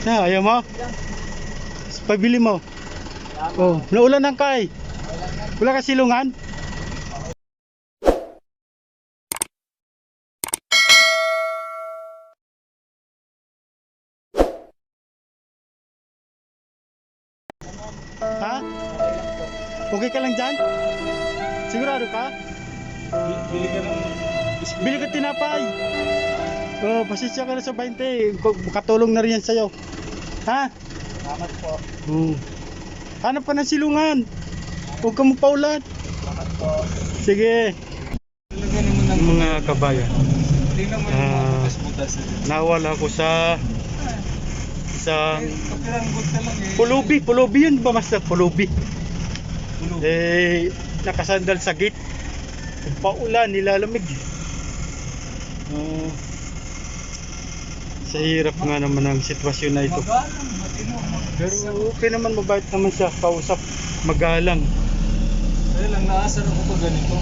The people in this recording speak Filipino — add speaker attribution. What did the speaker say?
Speaker 1: Na, ayaw mo? Pabili mo. Oh, naulan ng kay. Wala ka silungan? Ha? Okay ka lang dyan? Sigurado ka?
Speaker 2: Bili ka ng
Speaker 1: Bili ka tinapay. Oh, pasensya ka na sa 20. Katulong na rin yan sa'yo. Ha?
Speaker 2: salamat po.
Speaker 1: Hanap pa ng silungan. Huwag ka magpaulan.
Speaker 2: Salamat po.
Speaker 1: Sige.
Speaker 2: Lagyan mo ng
Speaker 1: Mga kabayan,
Speaker 2: Hindi naman yung mga butas-butas.
Speaker 1: nawala ko sa
Speaker 2: Kapiranggot ka lang eh.
Speaker 1: pulubi yun ba, master? Pulubi.
Speaker 2: Pulubi.
Speaker 1: Nakasandal sa gate. Kung paulan, nilalamig. Sa hirap nga naman ang sitwasyon na ito.
Speaker 2: Magalang, matino.
Speaker 1: Pero okay naman, mabait naman siya. Kausap, magalang.
Speaker 2: Kaya lang naasar ako pa ganito.